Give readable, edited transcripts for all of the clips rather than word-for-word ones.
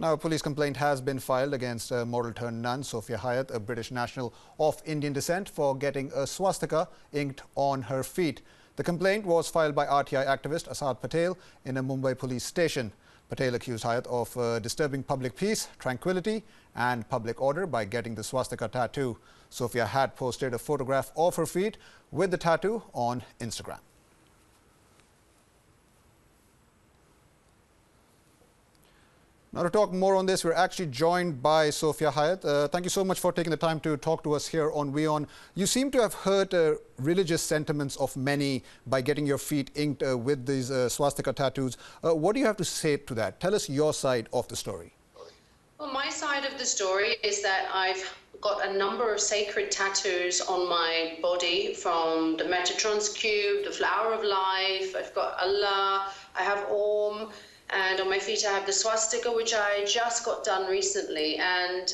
Now, a police complaint has been filed against a model-turned-nun, Sofia Hayat, a British national of Indian descent, for getting a swastika inked on her feet. The complaint was filed by R.T.I activist Asad Patel in a Mumbai police station. Patel accused Hayat of disturbing public peace, tranquility and public order by getting the swastika tattoo. Sofia had posted a photograph of her feet with the tattoo on Instagram. Now, to talk more on this, we're actually joined by Sofia Hayat. Thank you so much for taking the time to talk to us here on WION. You seem to have hurt religious sentiments of many by getting your feet inked with these swastika tattoos. What do you have to say to that? Tell us your side of the story. Well, my side of the story is that I've got a number of sacred tattoos on my body, from the Metatron's cube, the flower of life. I've got Allah, I have Om. And on my feet I have the swastika, which I just got done recently. And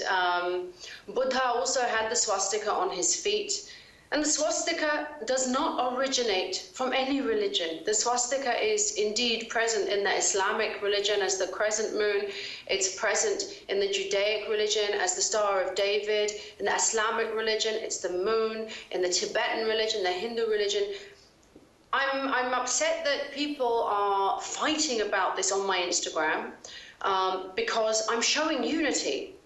Buddha also had the swastika on his feet. And the swastika does not originate from any religion. The swastika is indeed present in the Islamic religion as the crescent moon. It's present in the Judaic religion as the Star of David. In the Islamic religion, it's the moon. In the Tibetan religion, the Hindu religion. I'm upset that people are fighting about this on my Instagram because I'm showing unity.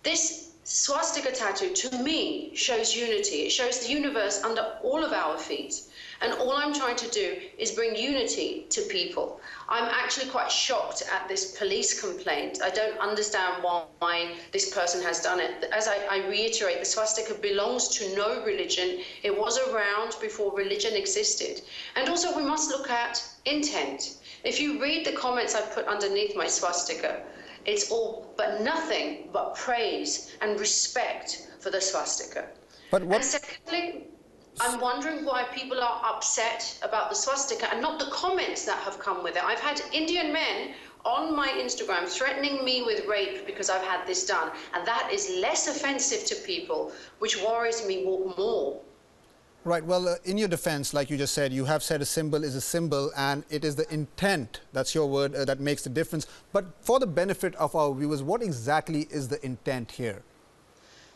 This swastika tattoo, to me, shows unity. It shows the universe under all of our feet. And all I'm trying to do is bring unity to people. I'm actually quite shocked at this police complaint. I don't understand why this person has done it. As I reiterate, the swastika belongs to no religion. It was around before religion existed. And also we must look at intent. If you read the comments I put underneath my swastika, it's all but nothing but praise and respect for the swastika. And secondly, I'm wondering why people are upset about the swastika and not the comments that have come with it. I've had Indian men on my Instagram threatening me with rape because I've had this done, and that is less offensive to people, which worries me more. Right. Well, in your defense, like you just said, you have said a symbol is a symbol, and it is the intent, that's your word, that makes the difference. But for the benefit of our viewers, what exactly is the intent here?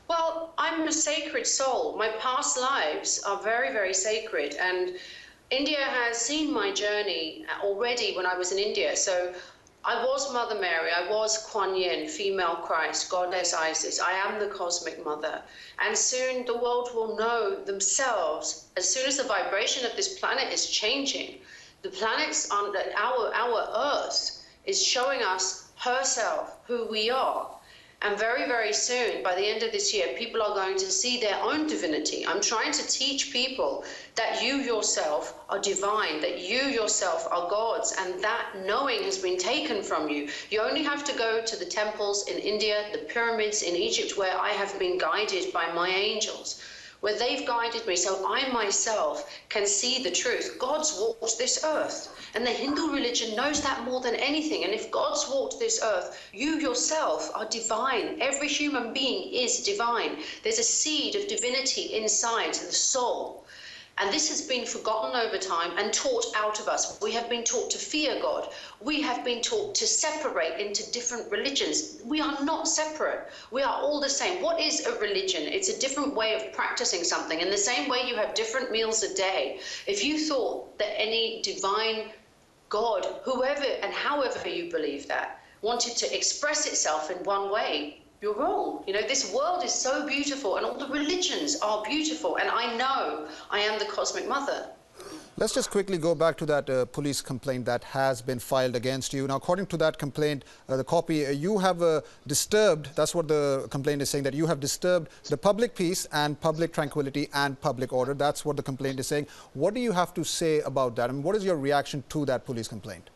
Well, I'm a sacred soul. My past lives are very, very sacred. And India has seen my journey already when I was in India. So I was Mother Mary, I was Kuan Yin, female Christ, Goddess Isis. I am the cosmic mother. And soon the world will know themselves, as soon as the vibration of this planet is changing, the planets on our Earth is showing us herself, who we are. And very, very soon, by the end of this year, people are going to see their own divinity. I'm trying to teach people that you yourself are divine, that you yourself are gods, and that knowing has been taken from you. You only have to go to the temples in India, the pyramids in Egypt, where I have been guided by my angels, where they've guided me so I myself can see the truth. God's walked this earth, and the Hindu religion knows that more than anything. And if God's walked this earth, you yourself are divine. Every human being is divine. There's a seed of divinity inside the soul. And this has been forgotten over time and taught out of us. We have been taught to fear God. We have been taught to separate into different religions. We are not separate. We are all the same. What is a religion? It's a different way of practicing something. In the same way you have different meals a day. If you thought that any divine God, whoever and however you believe that, wanted to express itself in one way, you're wrong. You know, this world is so beautiful and all the religions are beautiful, and I know I am the cosmic mother. Let's just quickly go back to that police complaint that has been filed against you. Now, according to that complaint, the copy, you have disturbed, that's what the complaint is saying, that you have disturbed the public peace and public tranquility and public order. That's what the complaint is saying. What do you have to say about that? I mean, what is your reaction to that police complaint?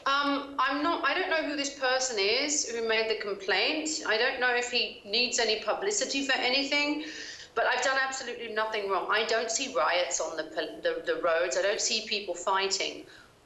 I don't know who this person is who made the complaint. I don't know if he needs any publicity for anything, but I've done absolutely nothing wrong. I don't see riots on the roads. I don't see people fighting.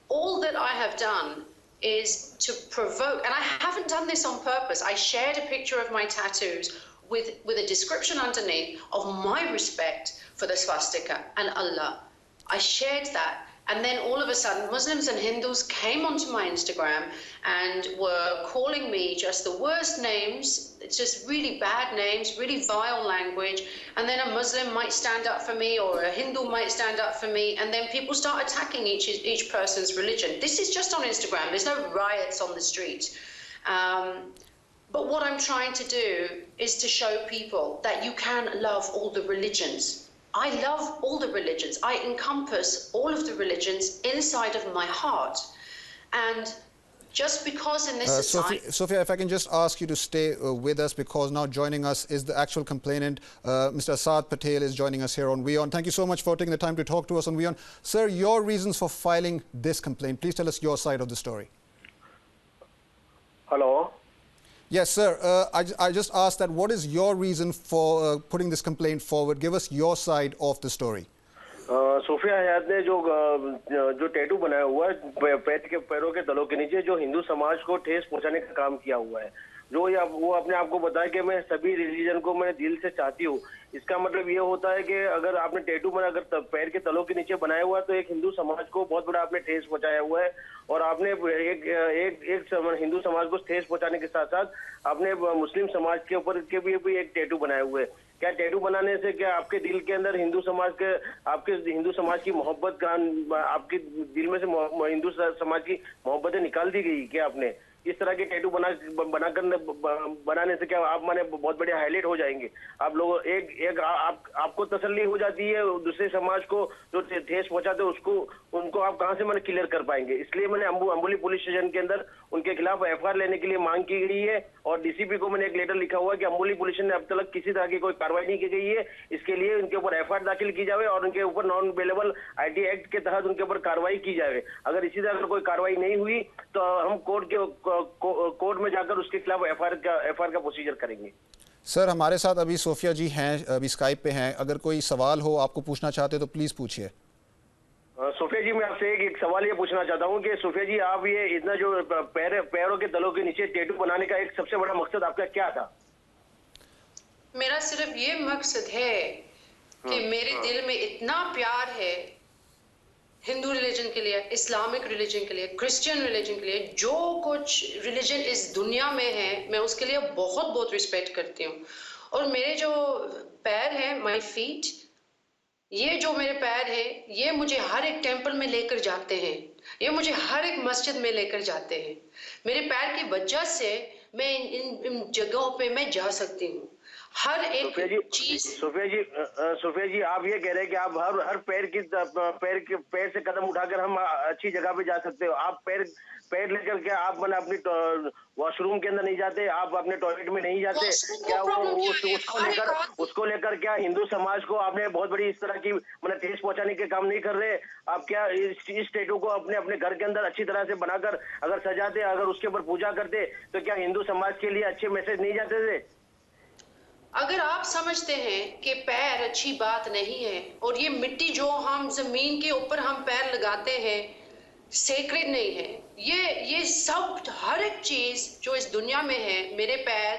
All that I have done is to provoke, and I haven't done this on purpose. I shared a picture of my tattoos with a description underneath of my respect for the swastika and Allah. I shared that And then all of a sudden, Muslims and Hindus came onto my Instagram and were calling me just the worst names. It's just really bad names, really vile language. And then a Muslim might stand up for me, or a Hindu might stand up for me. And then people start attacking each person's religion. This is just on Instagram. There's no riots on the street. But what I'm trying to do is to show people that you can love all the religions. I love all the religions. I encompass all of the religions inside of my heart. And just because in this society... Sofia, if I can just ask you to stay with us, because now joining us is the actual complainant. Mr. Asad Patel is joining us here on WION. Thank you so much for taking the time to talk to us on WION. Sir, your reasons for filing this complaint. Please tell us your side of the story. Hello? Yes, sir. I just asked that what is your reason for putting this complaint forward? Give us your side of the story. Sofia Hayat ने जो tattoo बनाया हुआ है पैरों के तलों के नीचे, जो हिंदू समाज को ठेस पहुंचाने का काम किया हुआ है, वो अपने आप को बताया कि मैं सभी रिलीजन को मैं दिल से चाहती हूँ। इसका मतलब ये होता है कि अगर आपने टैटू बना अगर पैर के तलों के नीचे बनाया हुआ है तो एक हिंदू समाज को बहुत बड़ा आपने ठेस पहुंचाया हुआ है। और आपने एक हिंदू समाज को ठेस पहुंचाने के साथ साथ आपने मुस्लिम समाज के ऊपर के भी एक टैटू बनाए हुए है। क्या टैटू बनाने से क्या आपके दिल के अंदर हिंदू समाज की मोहब्बत का आपके दिल में से हिंदू समाज की मोहब्बतें निकाल दी गई? क्या आपने इस तरह के टैटू बनाने से क्या आप माने बहुत बड़े हाईलाइट हो जाएंगे? आप लोग आपको तसल्ली हो जाती है, दूसरे समाज को जो ठेस पहुंचाते उनको आप कहां से मैंने क्लियर कर पाएंगे? इसलिए मैंने अम्बोली पुलिस स्टेशन के अंदर उनके खिलाफ एफआईआर लेने के लिए मांग की गई है। और डीसीपी को मैंने एक लेटर लिखा हुआ है कि अम्बोली पुलिस ने अब तक किसी तरह की कोई कार्रवाई नहीं की गई है, इसके लिए उनके ऊपर एफआईआर दाखिल की जाए और उनके ऊपर नॉन बेलेबल R.T.I एक्ट के तहत उनके ऊपर कार्रवाई की जाए। अगर इसी तरह कोई कार्रवाई नहीं हुई तो हम कोर्ट में जाकर उसके खिलाफ एफआईआर का प्रोसीजर करेंगे। सर, हमारे साथ अभी सोफिया जी हैं, अभी स्काइप पे हैं। अगर कोई सवाल हो आपको पूछना चाहते तो प्लीज पूछिए। सोफिया जी, मैं आपसे एक सवाल ये पूछना चाहता हूँ कि सोफिया जी, आप ये इतना जो पैरों के तलों के नीचे टैटू बनाने का एक सबसे बड़ा मकसद आपका क्या था? मेरा सिर्फ ये मकसद है कि मेरे दिल में इतना प्यार है हिंदू रिलीजन के लिए, इस्लामिक रिलीजन के लिए, क्रिश्चियन रिलीजन के लिए, जो कुछ रिलीजन इस दुनिया में है, मैं उसके लिए बहुत बहुत रिस्पेक्ट करती हूँ। और मेरे जो पैर हैं, माय फीट, ये जो मेरे पैर है, ये मुझे हर एक टेंपल में लेकर जाते हैं, ये मुझे हर एक मस्जिद में लेकर जाते हैं। मेरे पैर की वजह से मैं इन जगहों पे मैं जा सकती हूँ। हर एक चीज। सोफिया जी, आप ये कह रहे हैं कि आप हर पैर से कदम उठाकर हम अच्छी जगह पे जा सकते हो। आप पैर लेकर क्या आप मैंने अपनी वॉशरूम के अंदर नहीं जाते? आप अपने टॉयलेट में नहीं जाते क्या? उसको लेकर क्या हिंदू समाज को आपने बहुत बड़ी इस तरह की मैंने ठेस पहुंचाने के काम नहीं कर रहे? आप क्या इस टैटू को अपने घर के अंदर अच्छी तरह से बनाकर अगर सजाते, अगर उसके ऊपर पूजा करते तो क्या हिंदू समाज के लिए अच्छे मैसेज नहीं जाते थे? अगर आप समझते हैं कि पैर अच्छी बात नहीं है और ये मिट्टी जो हम जमीन के ऊपर हम पैर लगाते हैं सेक्रेड नहीं है, ये सब हर एक चीज जो इस दुनिया में है, मेरे पैर,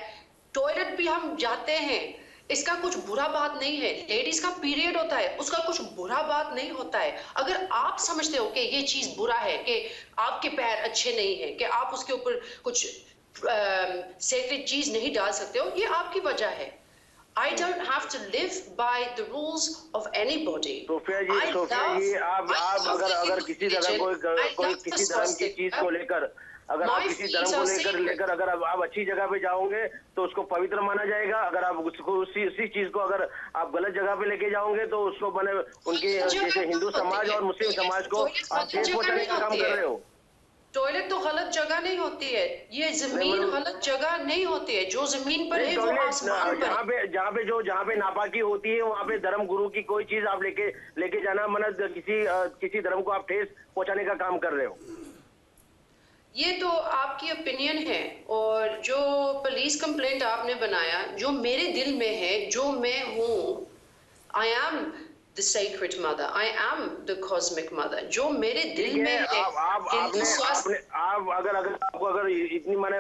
टॉयलेट भी हम जाते हैं, इसका कुछ बुरा बात नहीं है। लेडीज का पीरियड होता है, उसका कुछ बुरा बात नहीं होता है। अगर आप समझते हो कि ये चीज बुरा है, कि आपके पैर अच्छे नहीं है, कि आप उसके ऊपर कुछ सेक्रेड चीज नहीं डाल सकते हो, ये आपकी वजह है। I don't have to live by the rules of anybody. Sofia ji, आप अगर किसी तरह कोई किसी धर्म की चीज को लेकर अगर आप किसी धर्म को लेकर अगर आप अच्छी जगह पे जाओगे तो उसको पवित्र माना जाएगा। अगर आप उसको उसी चीज को अगर आप गलत जगह पे लेके जाओगे तो उसको बने उनके जैसे हिंदू समाज और मुस्लिम समाज को आप ठेस पहुंचाने का काम कर रहे हो। टॉयलेट तो गलत जगह नहीं होती है, ये जमीन गलत जगह नहीं होती है। जो जमीन पर है वो आसमान पर। जहाँ पे नापाकी होती है वहाँ पे धर्म गुरु की कोई चीज आप लेके जाना मना किसी धर्म को आप ठेस पहुंचाने का काम कर रहे हो। ये तो आपकी ओपिनियन है। और जो पुलिस कंप्लेंट आपने बनाया, जो मेरे दिल में है, जो मैं हूँ, I am the sacred mother. I am the cosmic mother. जो मेरे दिल में है, आप अगर आपको अगर इतनी माने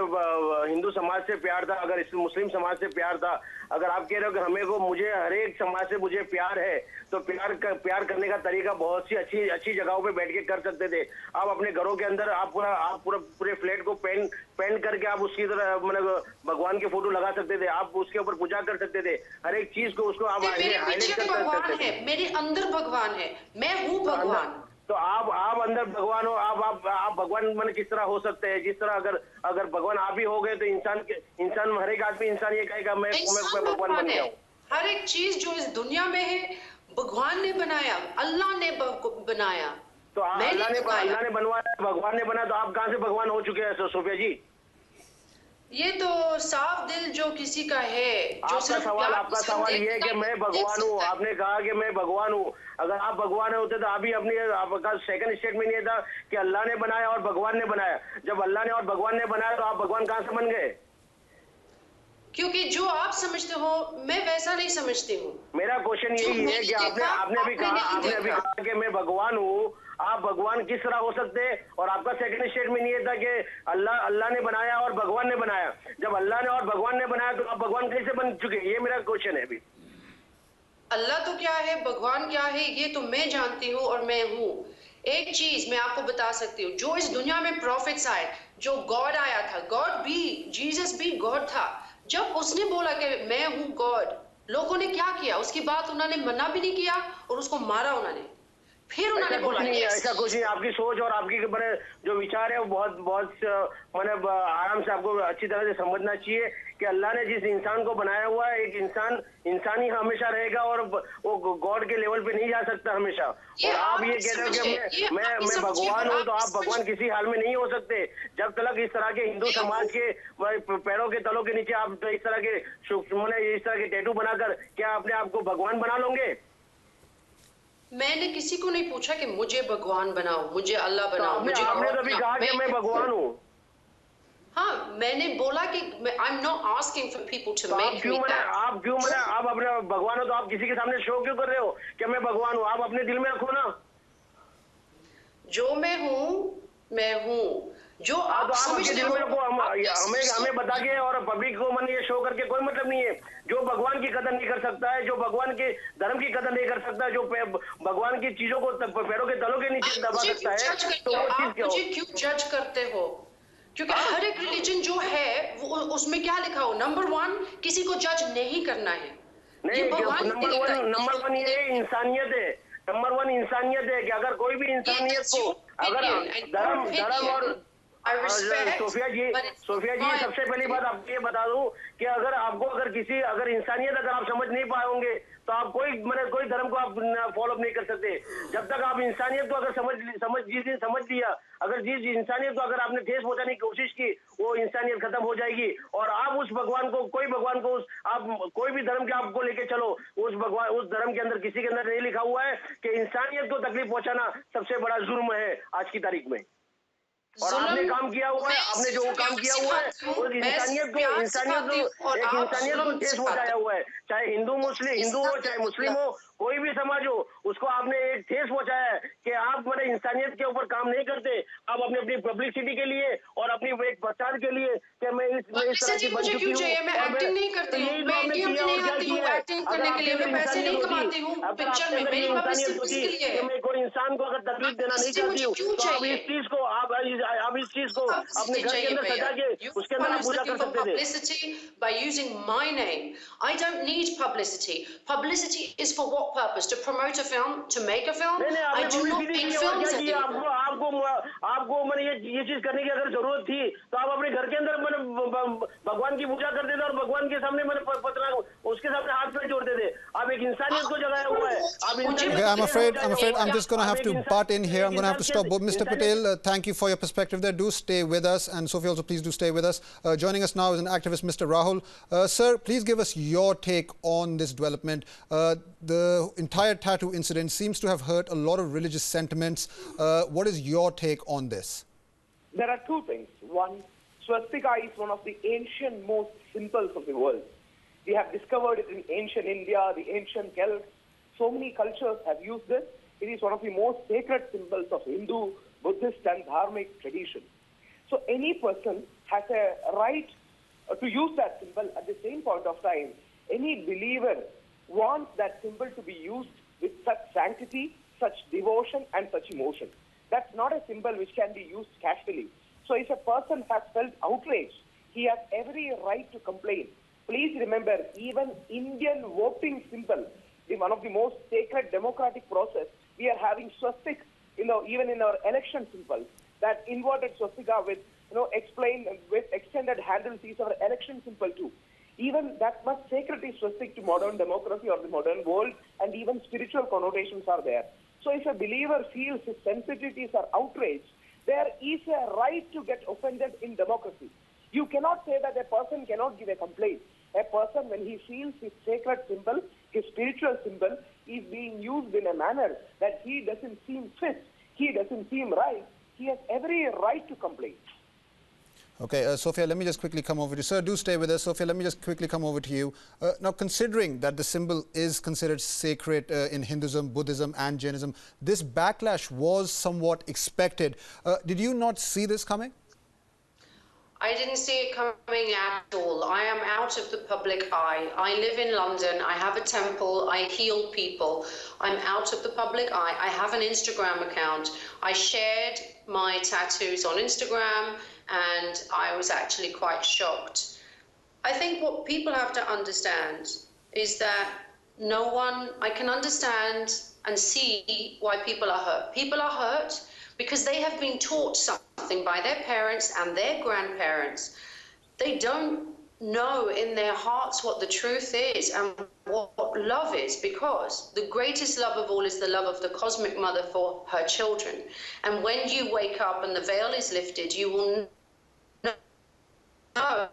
हिंदू समाज से प्यार था, अगर इस मुस्लिम समाज से प्यार था, अगर आप कह रहे हो कि हमें को मुझे हर एक समाज से मुझे प्यार है, तो प्यार करने का तरीका बहुत सी अच्छी जगहों पे बैठ के कर सकते थे। आप अपने घरों के अंदर आप पूरे फ्लैट को पेंट करके आप उसकी तरह मतलब भगवान के फोटो लगा सकते थे, आप उसके ऊपर पूजा कर सकते थे, हर एक चीज को उसको आप हाईलाइट कर सकते थे। मेरे अंदर भगवान है, मैं हूँ भगवान। तो आप अंदर भगवान हो, आप भगवान मन किस तरह हो सकते हैं? जिस तरह अगर भगवान आप ही हो गए तो इंसान हर एक आदमी इंसान ये कहेगा मैं भगवान बन गया हूँ। हर एक चीज जो इस दुनिया में है भगवान ने बनाया, अल्लाह ने बनाया। तो अल्लाह ने बनवाया, भगवान ने बनाया, तो आप कहाँ से भगवान हो चुके हैं सोफिया जी? ये तो साफ दिल जो किसी का है, जो आपका सवाल ये है कि मैं भगवान हूँ। आपने कहा कि मैं भगवान हूँ। अगर आप भगवान होते तो अभी आपका सेकंड स्टेटमेंट ये था कि अल्लाह ने बनाया और भगवान ने बनाया। जब अल्लाह ने और भगवान ने बनाया तो आप भगवान कहाँ से बन गए? क्योंकि जो आप समझते हो मैं वैसा नहीं समझती हूँ। मेरा क्वेश्चन यही है कि आपने अभी कहा कि मैं भगवान हूँ, आप भगवान किस तरह हो सकते हैं? और आपका सेकंड स्टेटमेंट ये था कि अल्लाह ने बनाया और भगवान ने बनाया। जब अल्लाह ने और भगवान ने बनाया तो आप भगवान कैसे बन चुके? ये मेरा क्वेश्चन है अभी। अल्लाह तो क्या है, भगवान क्या है, ये तो मैं जानती हूँ और मैं हूँ। एक चीज मैं आपको बता सकती हूँ, जो इस दुनिया में प्रॉफिट्स आए, जो गॉड आया था, गॉड भी, जीसस भी गॉड था। जब उसने बोला कि मैं हूँ गॉड, लोगों ने क्या किया? उसकी बात उन्होंने मना भी नहीं किया और उसको मारा उन्होंने। फिर उन्होंने बोला ऐसा कुछ नहीं। आपकी सोच और आपकी जो विचार है वो बहुत मतलब आराम से आपको अच्छी तरह से समझना चाहिए कि अल्लाह ने जिस इंसान को बनाया हुआ है, एक इंसान ही हमेशा रहेगा और वो गॉड के लेवल पे नहीं जा सकता हमेशा। और आप ये कह रहे हो कि मैं भगवान हूँ, तो आप भगवान किसी हाल में नहीं हो सकते जब तक इस तरह के हिंदू समाज के पैरों के तलों के नीचे आप इस तरह के टैटू बनाकर क्या अपने आप को भगवान बना लोगे? मैंने किसी को नहीं पूछा कि मुझे भगवान बनाओ, मुझे अल्लाह बनाओ, मुझे आपने तो अभी कहा कि मैं भगवान हूँ। हाँ, मैंने बोला कि I'm not asking for people to make me that। आप अपने भगवान हो तो आप किसी के सामने शो क्यों कर रहे हो कि मैं भगवान हूँ? आप अपने दिल में रखो ना। जो मैं हूँ, मैं हूँ। जो आप समझते हो, हमें बता के और पब्लिक को मन ये शो करके कोई मतलब नहीं है। जो भगवान की कदर नहीं कर सकता है, जो भगवान के धर्म की कदर नहीं कर सकता, जो भगवान की चीजों को पैरों के तलों के नीचे दबा सकता है, तो वो चीज मुझे क्यों जज करते हो? क्योंकि हर एक रिलीजन जो है वो उसमें क्या लिखा हो, नंबर 1 किसी को जज नहीं करना है। नहीं, नंबर वन ये इंसानियत है। नंबर 1 इंसानियत है कि अगर कोई भी इंसानियत को अगर धर्म और सोफिया जी सबसे पहली बात आपको ये बता दूं कि अगर इंसानियत अगर आप समझ नहीं पाओगे तो आप कोई धर्म को आप फॉलो नहीं कर सकते। जब तक आप इंसानियत को अगर समझ लिया, अगर जिस इंसानियत को अगर आपने ठेस पहुंचाने की कोशिश की, वो इंसानियत खत्म हो जाएगी। और आप उस भगवान को आप कोई भी धर्म के आपको लेके चलो, उस धर्म के अंदर किसी के अंदर नहीं लिखा हुआ है कि इंसानियत को तकलीफ पहुंचाना सबसे बड़ा जुर्म है आज की तारीख में। और आपने काम किया हुआ है, आपने जो काम किया हुआ है वो इंसानियत को ठेस पहुंचाया हुआ है। चाहे हिंदू हो, चाहे मुस्लिम हो, कोई भी समाज हो, उसको आपने एक ठेस पहुंचाया है कि आप इंसानियत के ऊपर काम नहीं करते। आप अपनी पब्लिसिटी के लिए और अपनी एक प्रचार के लिए कि मैं इस तरह की बन चुकी हूँ, मैं एक्टिंग नहीं करती हूँ, मैं इंडिया में नहीं आती हूँ एक्टिंग करने के लिए, मैं पैसे नहीं कमाती हूँ पिक्चर में, मेरी पब्लिसिटी किसके लिए है? मैं कोई इंसान को अगर तकलीफ देना नहीं चाहती हूँ तो आप इस चीज को अपने घर के अंदर सजा के उसके अंदर पूजा कर सकते थे। Publicity by using my name. I don't need publicity. Publicity is for what purpose? To promote a film? To make a film? I do not make films anymore. आपको ये चीज करने की अगर जरूरत थी तो आप अपने घर के अंदर भगवान की पूजा करते थे और भगवान के सामने उसके सामने हाथ पैर जोड़ते थे। आप एक इंसानियत को जगाया हुआ है। Okay, I'm afraid I'm just going to have to butt in here. I'm going to have to stop. Mr. Patel, thank you for your perspective there. Do stay with us, and Sophie also please do stay with us. Joining us now is an activist, Mr. Rahul. Sir, please give us your take on this development. The entire tattoo incident seems to have hurt a lot of religious sentiments. What is your take on this? There are two things. One, swastika is one of the ancient most symbols of the world. We have discovered it in ancient India, the ancient Celts. So many cultures have used this. It is one of the most sacred symbols of Hindu, Buddhist, and Dharmic tradition. So any person has a right to use that symbol. At the same point of time, any believer wants that symbol to be used with such sanctity, such devotion, and such emotion. That's not a symbol which can be used casually. So if a person has felt outraged, he has every right to complain. Please remember, even Indian voting symbol, one of the most sacred democratic process, we are having swastika, even in our election symbols. That inverted swastika with, explained with extended handles is our election symbol too. Even that much sacredly swastika to modern democracy or the modern world, and even spiritual connotations are there. So if a believer feels his sensitivities are outraged, there is a right to get offended in democracy. You cannot say that a person cannot give a complaint. A person, when he feels his sacred symbol, his spiritual symbol, is being used in a manner that he doesn't seem fit, he doesn't seem right, he has every right to complain. Okay, Sofia, let me just quickly come over to you. Sir, do stay with us. Sofia, let me just quickly come over to you. Now, considering that the symbol is considered sacred in Hinduism, Buddhism and Jainism, this backlash was somewhat expected. Did you not see this coming? I didn't see it coming at all. I am out of the public eye. I live in London. I have a temple. I heal people. I'm out of the public eye. I have an Instagram account. I shared my tattoos on Instagram, and I was actually quite shocked. I think what people have to understand is that I can understand and see why people are hurt. People are hurt because they have been taught something by their parents and their grandparents. They don't know in their hearts what the truth is and what love is, because the greatest love of all is the love of the cosmic mother for her children. And when you wake up and the veil is lifted, you will know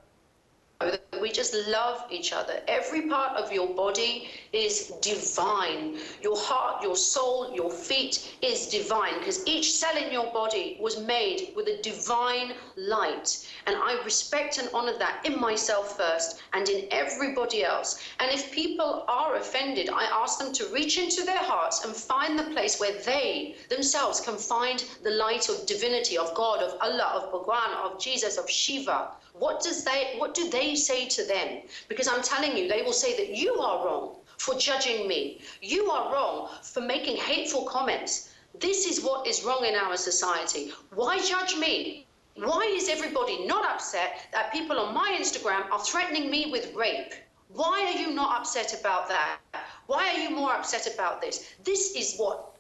that we just love each other. Every part of your body is divine. Your heart, your soul, your feet is divine, because each cell in your body was made with a divine light. And I respect and honor that in myself first and in everybody else. And if people are offended, I ask them to reach into their hearts and find the place where they themselves can find the light of divinity, of God, of Allah, of Bhagwan, of Jesus, of Shiva. What do they say to them? Because I'm telling you, they will say that you are wrong for judging me. You are wrong for making hateful comments. This is what is wrong in our society. Why judge me? Why is everybody not upset that people on my Instagram are threatening me with rape? Why are you not upset about that? Why are you more upset about this? This is what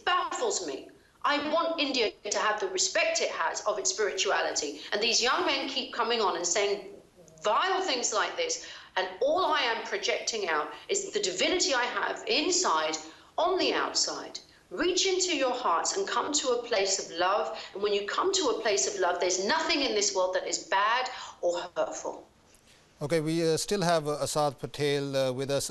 baffles me. I want India to have the respect it has of its spirituality. And these young men keep coming on and saying vile things like this. And all I am projecting out is the divinity I have inside on the outside. Reach into your hearts and come to a place of love. And when you come to a place of love, there's nothing in this world that is bad or hurtful. Okay, we still have Asad Patel with us.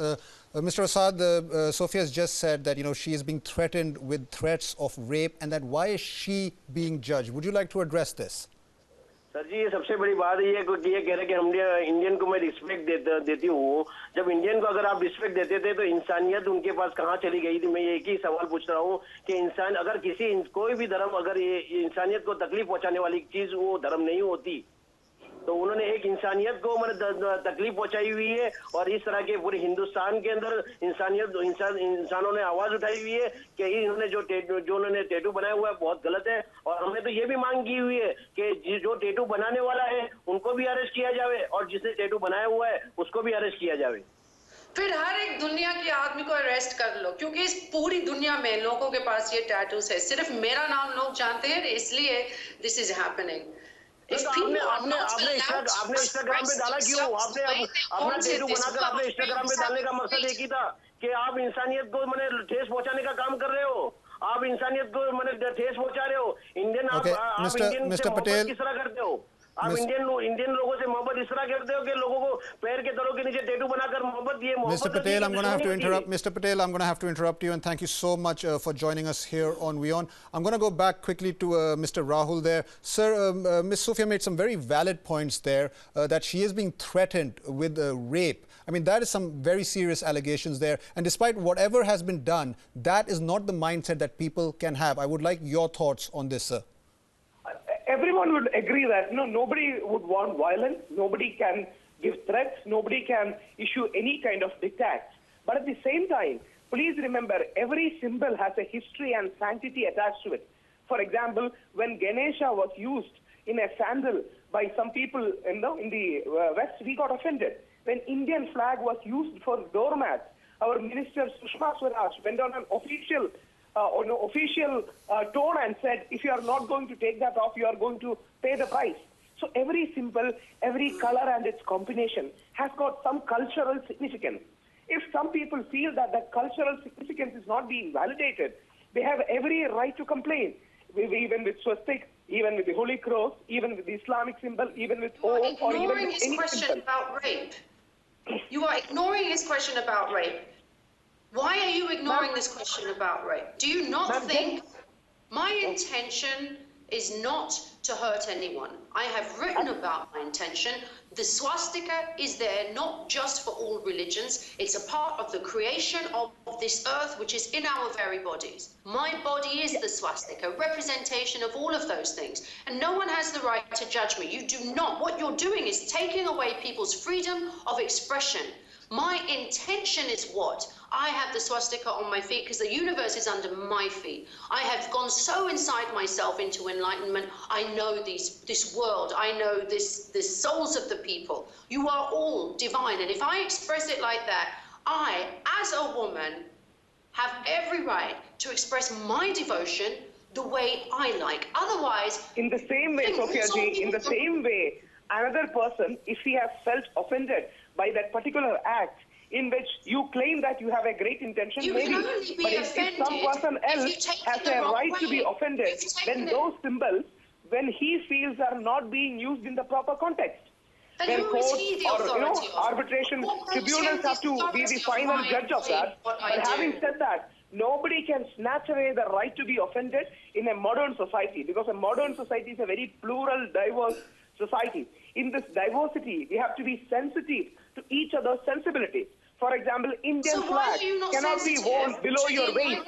Mr. Asad, Sofia has just said that, she is being threatened with threats of rape, and that why is she being judged? Would you like to address this? Sir ji, ये सबसे बड़ी बात ये कह रहे कि हम Indian को मैं रिस्पेक्ट देती हूँ. जब इंडियन को अगर आप रिस्पेक्ट देते थे तो इंसानियत उनके पास कहाँ चली गई थी? मैं एक ही सवाल पूछ रहा हूँ कि इंसान अगर कोई भी धर्म अगर ये इंसानियत को तकलीफ पहुंचाने वाली चीज वो धर्म नहीं होती, तो उन्होंने एक इंसानियत को तकलीफ पहुंचाई हुई है. और इस तरह के पूरे हिंदुस्तान के अंदर इंसानों ने आवाज उठाई हुई है कि इन्होंने जो उन्होंने टैटू बनाया हुआ है बहुत गलत है. और हमने तो ये भी मांग की हुई है कि जो टैटू बनाने वाला है उनको भी अरेस्ट किया जावे और जिसने टैटू बनाया हुआ है उसको भी अरेस्ट किया जावे. फिर हर एक दुनिया के आदमी को अरेस्ट कर लो, क्योंकि इस पूरी दुनिया में लोगों के पास ये टैटूज है. सिर्फ मेरा नाम लोग जानते हैं, इसलिए दिस इज हैपनिंग. आपने इंस्टाग्राम पे डाला क्यों? आपने अपना टैटू बनाकर आपने इंस्टाग्राम पे डालने का मकसद एक ही था कि आप इंसानियत को ठेस पहुंचाने का काम कर रहे हो. आप इंसानियत को ठेस पहुंचा रहे हो. इंडियन आप इंडियन से मोहब्बत किस तरह करते हो? आप इंडियन लोगों से मोहब्बत इस तरह करते हो कि लोगों को पैर के तलों के नीचे टैटू बनाकर मोहब्बत, ये मोहब्बत। Mr. Patel, I'm going to have to interrupt. Mr. Patel, I'm going to have to interrupt you, and thank you so much for joining us here on WION. I'm going to go back quickly to Mr. Rahul there. Sir, Ms. Sofia made some very valid points there, that she is being threatened with rape. I mean, that is some very serious allegations there. And despite whatever has been done, that is not the mindset that people can have. I would like your thoughts on this, sir. Everyone would agree that nobody would want violence, nobody can give threats, nobody can issue any kind of diktats. But at the same time, please remember, every symbol has a history and sanctity attached to it. For example, when Ganesha was used in a sandal by some people in the West, we got offended. When Indian flag was used for doormats, our minister Sushma Swaraj went on an official tone and said, if you are not going to take that off, you are going to pay the price. So every symbol, every color and its combination has got some cultural significance. If some people feel that the cultural significance is not being validated, they have every right to complain. Even with swastika, even with the Holy Cross, even with the Islamic symbol, even with O, or even with any symbol. You are ignoring his question about rape. You are ignoring his question about rape. Why are you ignoring this question about rape? Do you not think my intention is not to hurt anyone? I have written about my intention. The swastika is there not just for all religions. It's a part of the creation of this earth, which is in our very bodies. My body is the swastika, representation of all of those things. And no one has the right to judge me. You do not. What you're doing is taking away people's freedom of expression. My intention is what? I have the swastika on my feet because the universe is under my feet. I have gone so inside myself into enlightenment. I know this world. I know the souls of the people. You are all divine. And if I express it like that, I, as a woman, have every right to express my devotion the way I like. Otherwise... In the same way, Sofia ji, in the same way, another person, if he has felt offended by that particular act in which you claim that you have a great intention, maybe, but if some person else has a right to be offended, then those symbols, when he feels, are not being used in the proper context. Then courts or arbitration tribunals have to be the final judge of that. But having said that, nobody can snatch away the right to be offended in a modern society, because a modern society is a very plural, diverse society. In this diversity, we have to be sensitive to each other's sensibilities. For example, Indian flag cannot be worn below your waist.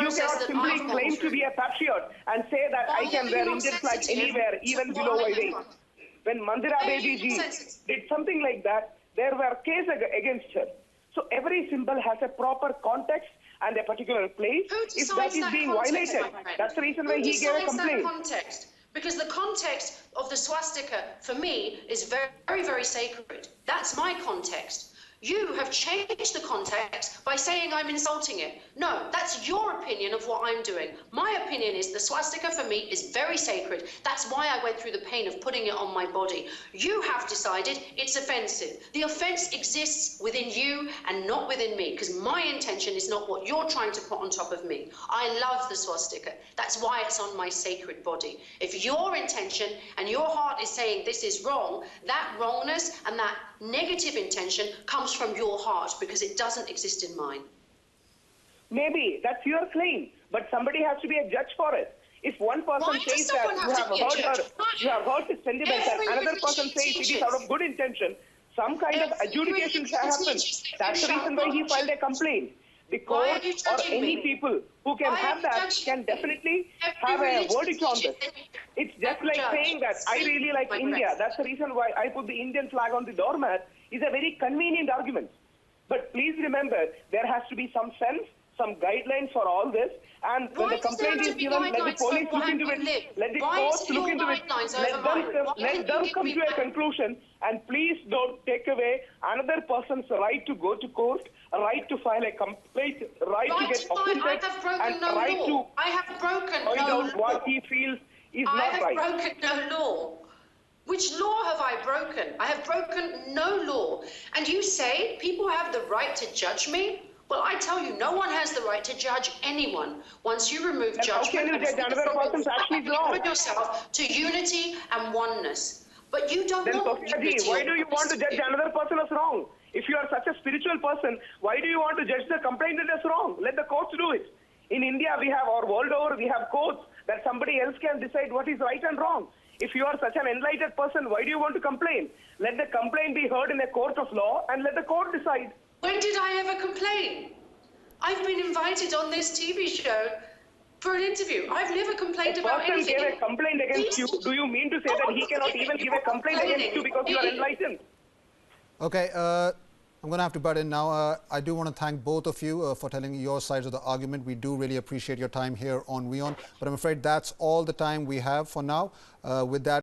You cannot simply claim to be a patriot and say that I can wear Indian flag anywhere, even below my waist. When Mandira Devi ji did something like that, there were cases against her. So every symbol has a proper context and a particular place. If that is being violated, that's the reason why he gave a complaint. Because the context of the swastika, for me, is very, very, very sacred. That's my context. You have changed the context by saying I'm insulting it. No, that's your opinion of what I'm doing. My opinion is the swastika for me is very sacred. That's why I went through the pain of putting it on my body. You have decided it's offensive. The offense exists within you and not within me, because my intention is not what you're trying to put on top of me. I love the swastika. That's why it's on my sacred body. If your intention and your heart is saying this is wrong, that wrongness and that negative intention comes from your heart, because it doesn't exist in mine. Maybe that's your claim, but somebody has to be a judge for it. If one person says that you have heard his sentiments and another person says it is out of good intention, some kind of adjudication shall happen. That's the reason why he filed a complaint. The court or any people who can have that can definitely have a verdict on this. It's just like saying that I really like India. That's the reason why I put the Indian flag on the doormat. Is a very convenient argument. But please remember, there has to be some sense, some guidelines for all this. And when the complaint is given, let the police look into it, let the courts look into it, let them come to a conclusion, and please don't take away another person's right to go to court, a right to file a complaint, right to get offended, and right to point out what he feels is not right. I have broken no law. Which law have I broken? I have broken no law. And you say people have the right to judge me? Well, I tell you, no one has the right to judge anyone. Once you remove judgment, how can you judge another person's actions wrong? Put yourself to unity and oneness. But you don't Then know Sofia ji, unity why or do you want to judge dispute. another person as wrong? If you are such a spiritual person, why do you want to judge the complainant as wrong? Let the courts do it. In India, we have, or world over, we have courts that somebody else can decide what is right and wrong. If you are such an enlightened person, why do you want to complain? Let the complaint be heard in a court of law and let the court decide. When did I ever complain? I've been invited on this TV show for an interview. I've never complained A about person anything. gave a complaint against you. Do you mean to say that he cannot even give a complaint against you because you are enlightened? Okay, I'm going to have to butt in now. I do want to thank both of you for telling your sides of the argument. We do really appreciate your time here on WION, but I'm afraid that's all the time we have for now. With that,